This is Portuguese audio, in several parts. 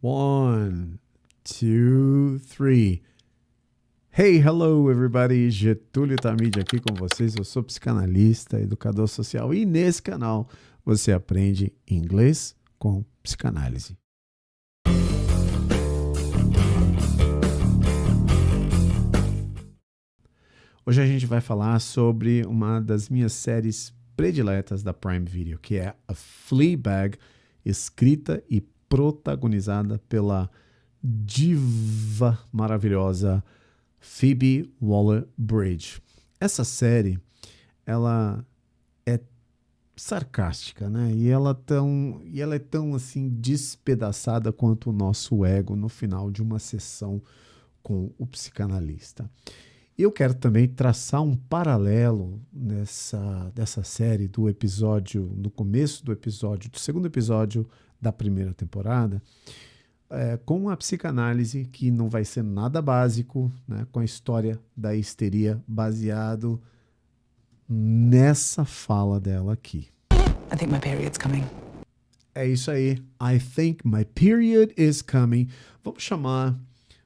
One, two, three. Hey, hello everybody, Getúlio Tamid aqui com vocês. Eu sou psicanalista, educador social e nesse canal você aprende inglês com psicanálise. Hoje a gente vai falar sobre uma das minhas séries prediletas da Prime Video, que é a Fleabag, escrita e protagonizada pela diva maravilhosa Phoebe Waller-Bridge. Essa série, ela é sarcástica, né? E ela é tão assim despedaçada quanto o nosso ego no final de uma sessão com o psicanalista. Eu quero também traçar um paralelo dessa série no começo do segundo episódio da primeira temporada, com a psicanálise, que não vai ser nada básico, né, com a história da histeria, baseado nessa fala dela aqui. I think my period's coming. É isso aí. I think my period is coming.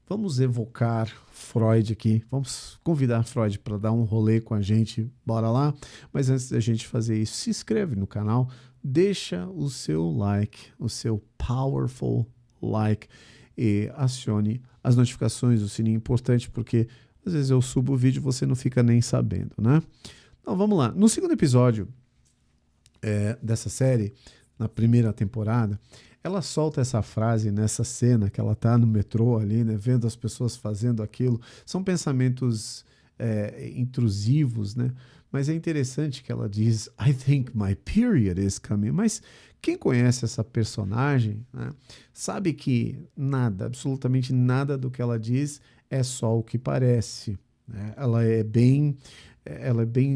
Vamos evocar Freud aqui. Vamos convidar Freud para dar um rolê com a gente. Bora lá? Mas antes da gente fazer isso, se inscreve no canal, deixa o seu like, o seu powerful like e acione as notificações, o sininho importante, porque às vezes eu subo o vídeo e você não fica nem sabendo, né? Então vamos lá. No segundo episódio dessa série, na primeira temporada, ela solta essa frase nessa cena que ela tá no metrô ali, né, vendo as pessoas fazendo aquilo. São pensamentos intrusivos, né? Mas é interessante que ela diz, I think my period is coming. Mas quem conhece essa personagem, né, sabe que absolutamente nada do que ela diz é só o que parece, né? Ela é bem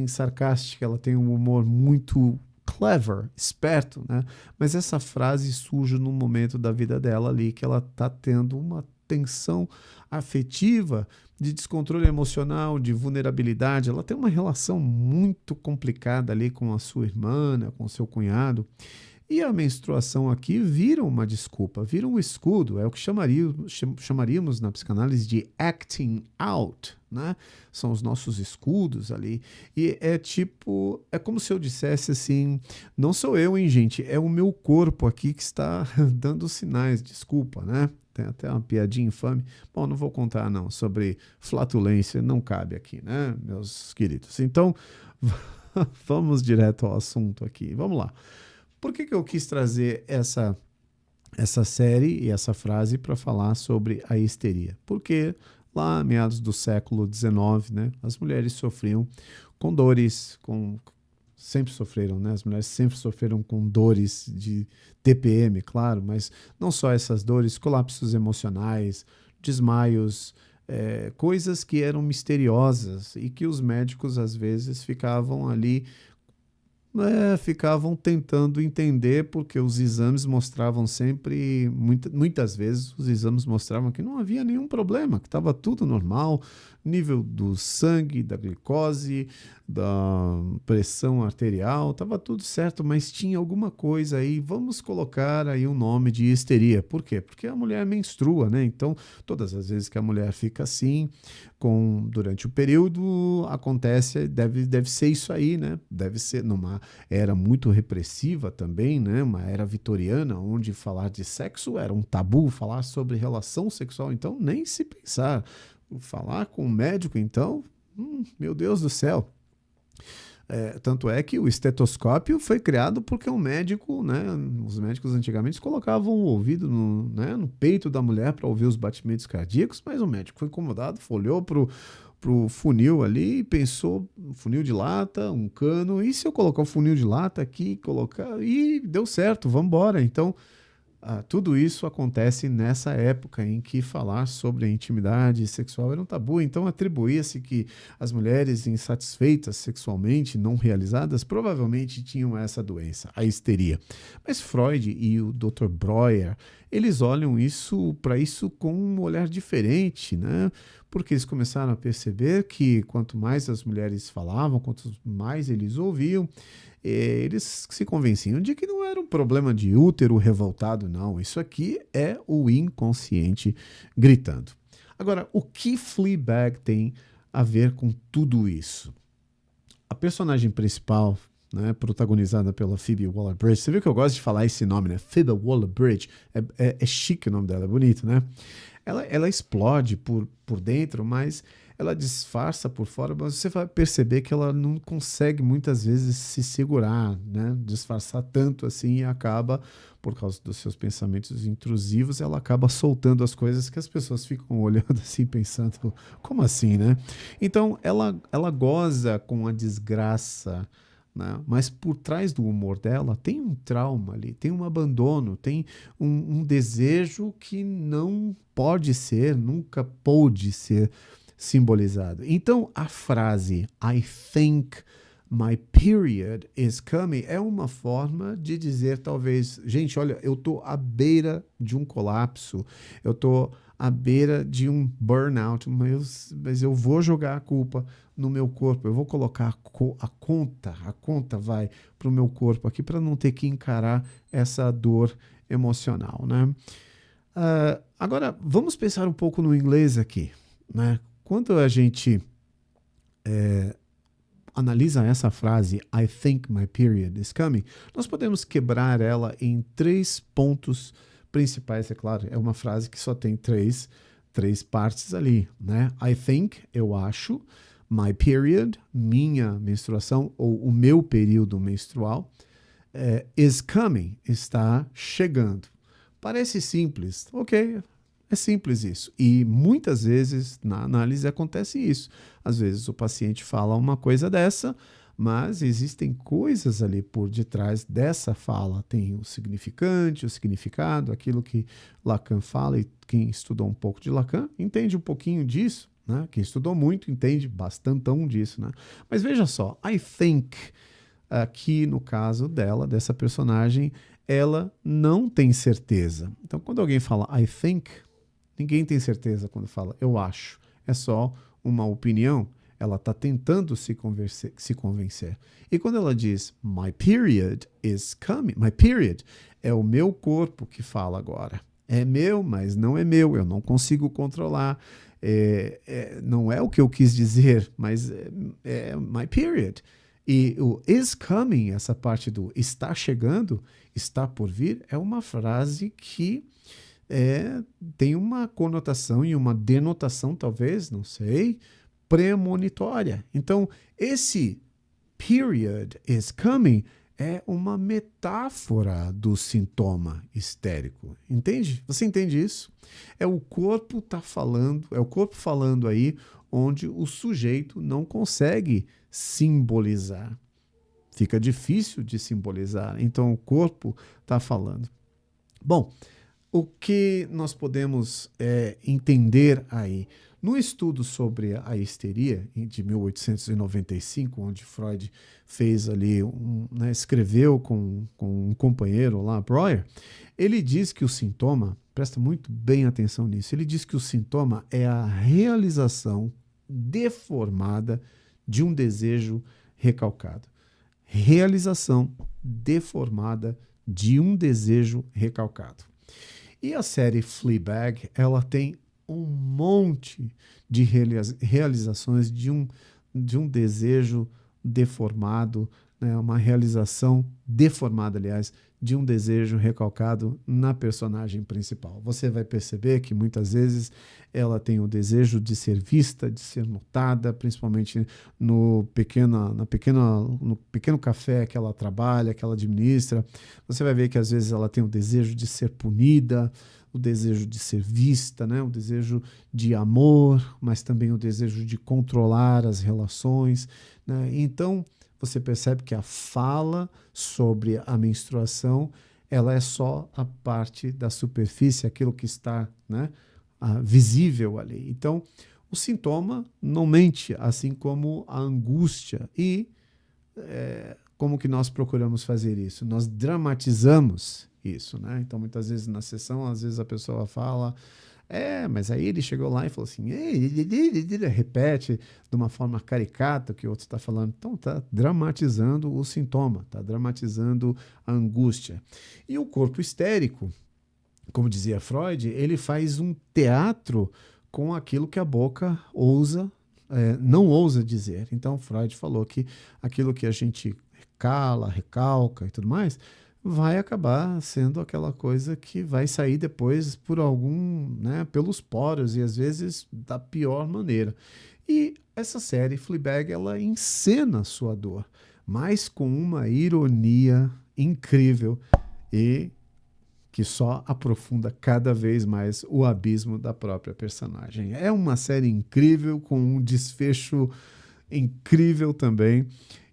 sarcástica, ela tem um humor muito clever, esperto, né? Mas essa frase surge num momento da vida dela ali que ela está tendo uma tensão afetiva, de descontrole emocional, de vulnerabilidade. Ela tem uma relação muito complicada ali com a sua irmã, né, com o seu cunhado. E a menstruação aqui vira uma desculpa, vira um escudo, é o que chamaríamos na psicanálise de acting out, né? São os nossos escudos ali. E é como se eu dissesse assim, não sou eu, hein, gente, é o meu corpo aqui que está dando sinais, desculpa, né? Tem até uma piadinha infame. Bom, não vou contar não, sobre flatulência, não cabe aqui, né, meus queridos. Então, vamos direto ao assunto aqui, vamos lá. Por que eu quis trazer essa série e essa frase para falar sobre a histeria? Porque lá, meados do século XIX, né, as mulheres sofriam com dores, sempre sofreram, né? As mulheres sempre sofreram com dores de TPM, claro, mas não só essas dores, colapsos emocionais, desmaios, coisas que eram misteriosas e que os médicos às vezes ficavam ali ficavam tentando entender, porque os exames mostravam sempre, muitas vezes, os exames mostravam que não havia nenhum problema, que estava tudo normal, nível do sangue, da glicose, da pressão arterial, estava tudo certo, mas tinha alguma coisa aí, vamos colocar aí um nome de histeria. Por quê? Porque a mulher menstrua, né? Então, todas as vezes que a mulher fica assim, durante o período, acontece, deve ser isso aí, né? Deve ser numa era muito repressiva também, né? Uma era vitoriana, onde falar de sexo era um tabu, falar sobre relação sexual, então, nem se pensar. Falar com um médico, então, meu Deus do céu. Tanto é que o estetoscópio foi criado porque um médico, né, os médicos antigamente colocavam o ouvido no peito da mulher para ouvir os batimentos cardíacos, mas o médico foi incomodado, olhou pro funil ali e pensou, funil de lata, um cano, e se eu colocar o funil de lata aqui, e deu certo, vamos embora. Então, tudo isso acontece nessa época em que falar sobre a intimidade sexual era um tabu, então atribuía-se que as mulheres insatisfeitas sexualmente, não realizadas, provavelmente tinham essa doença, a histeria. Mas Freud e o Dr. Breuer, eles olham para isso com um olhar diferente, né? Porque eles começaram a perceber que quanto mais as mulheres falavam, quanto mais eles ouviam, eles se convenciam de que não era um problema de útero revoltado, não. Isso aqui é o inconsciente gritando. Agora, o que Fleabag tem a ver com tudo isso? A personagem principal, né, protagonizada pela Phoebe Waller-Bridge, você viu que eu gosto de falar esse nome, né? Phoebe Waller-Bridge, é chique o nome dela, é bonito, né? Ela explode por dentro, mas ela disfarça por fora, mas você vai perceber que ela não consegue muitas vezes se segurar, né? Disfarçar tanto assim e acaba, por causa dos seus pensamentos intrusivos, ela acaba soltando as coisas que as pessoas ficam olhando assim, pensando, como assim, né? Então, ela goza com a desgraça, né? Mas por trás do humor dela tem um trauma ali, tem um abandono, tem um desejo que não pode ser, nunca pôde ser simbolizado. Então, a frase I think my period is coming é uma forma de dizer, talvez, gente, olha, eu estou à beira de um colapso, eu estou à beira de um burnout, mas eu vou jogar a culpa no meu corpo, eu vou colocar a conta vai para o meu corpo aqui para não ter que encarar essa dor emocional, né? Agora, vamos pensar um pouco no inglês aqui, né? Quando a gente analisa essa frase, I think my period is coming, nós podemos quebrar ela em 3 pontos principais, é claro, é uma frase que só tem três partes ali, né? I think, eu acho, my period, minha menstruação, ou o meu período menstrual, is coming, está chegando. Parece simples, ok, é simples isso. E muitas vezes na análise acontece isso. Às vezes o paciente fala uma coisa dessa, mas existem coisas ali por detrás dessa fala. Tem o significante, o significado, aquilo que Lacan fala, e quem estudou um pouco de Lacan entende um pouquinho disso, né? Quem estudou muito entende bastantão disso, né? Mas veja só, I think, aqui no caso dela, dessa personagem, ela não tem certeza. Então, quando alguém fala I think, ninguém tem certeza quando fala eu acho. É só uma opinião. Ela está tentando se convencer. E quando ela diz my period is coming, my period é o meu corpo que fala agora. É meu, mas não é meu. Eu não consigo controlar. Não é o que eu quis dizer, mas é my period. E o is coming, essa parte do está chegando, está por vir, é uma frase que tem uma conotação e uma denotação, talvez, não sei, premonitória. Então, esse period is coming é uma metáfora do sintoma histérico. Entende? Você entende isso? É o corpo falando aí onde o sujeito não consegue simbolizar. Fica difícil de simbolizar. Então, o corpo está falando. Bom, o que nós podemos entender aí? No estudo sobre a histeria, de 1895, onde Freud fez ali, escreveu com um companheiro lá, Breuer, ele diz que o sintoma, presta muito bem atenção nisso, ele diz que o sintoma é a realização deformada de um desejo recalcado. Realização deformada de um desejo recalcado. E a série Fleabag, ela tem um monte de realizações de um desejo deformado, né? Uma realização deformada, aliás, de um desejo recalcado na personagem principal. Você vai perceber que muitas vezes ela tem o desejo de ser vista, de ser notada, principalmente no pequeno café que ela trabalha, que ela administra. Você vai ver que às vezes ela tem o desejo de ser punida, o desejo de ser vista, né? O desejo de amor, mas também o desejo de controlar as relações, né? Então, você percebe que a fala sobre a menstruação, ela é só a parte da superfície, aquilo que está, né, visível ali. Então, o sintoma não mente, assim como a angústia. E como que nós procuramos fazer isso? Nós dramatizamos isso, né? Então, muitas vezes na sessão, às vezes a pessoa fala, mas aí ele chegou lá e falou assim, repete de uma forma caricata o que o outro está falando. Então, está dramatizando o sintoma, está dramatizando a angústia. E o corpo histérico, como dizia Freud, ele faz um teatro com aquilo que a boca não ousa dizer. Então, Freud falou que aquilo que a gente recalca e tudo mais, vai acabar sendo aquela coisa que vai sair depois por pelos poros e às vezes da pior maneira. E essa série Fleabag, ela encena a sua dor, mas com uma ironia incrível e que só aprofunda cada vez mais o abismo da própria personagem. É uma série incrível, com um desfecho incrível também,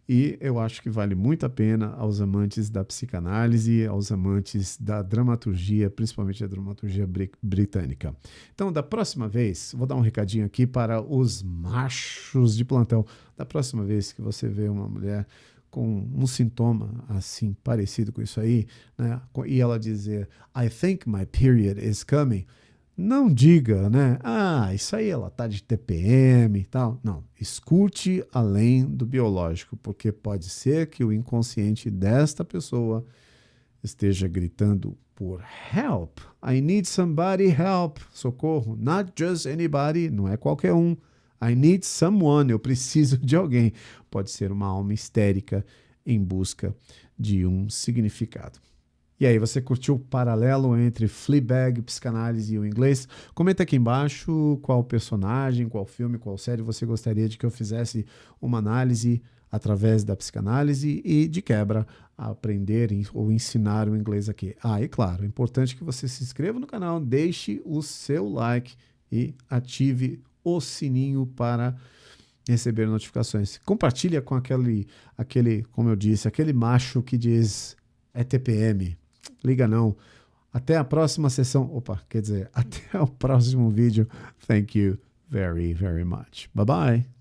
e eu acho que vale muito a pena aos amantes da psicanálise, aos amantes da dramaturgia, principalmente a dramaturgia britânica. Então, da próxima vez, vou dar um recadinho aqui para os machos de plantão. Da próxima vez que você vê uma mulher com um sintoma assim parecido com isso aí, né, e ela dizer I think my period is coming, não diga, né, isso aí ela tá de TPM e tal. Não, escute além do biológico, porque pode ser que o inconsciente desta pessoa esteja gritando por help. I need somebody help. Socorro. Not just anybody, não é qualquer um. I need someone, eu preciso de alguém. Pode ser uma alma histérica em busca de um significado. E aí, você curtiu o paralelo entre Fleabag, psicanálise e o inglês? Comenta aqui embaixo qual personagem, qual filme, qual série você gostaria de que eu fizesse uma análise através da psicanálise e, de quebra, aprender ou ensinar o inglês aqui. E claro, é importante que você se inscreva no canal, deixe o seu like e ative o sininho para receber notificações. Compartilha com aquele, como eu disse, aquele macho que diz é TPM. Liga não. Até a próxima sessão. Até o próximo vídeo. Thank you very, very much. Bye bye.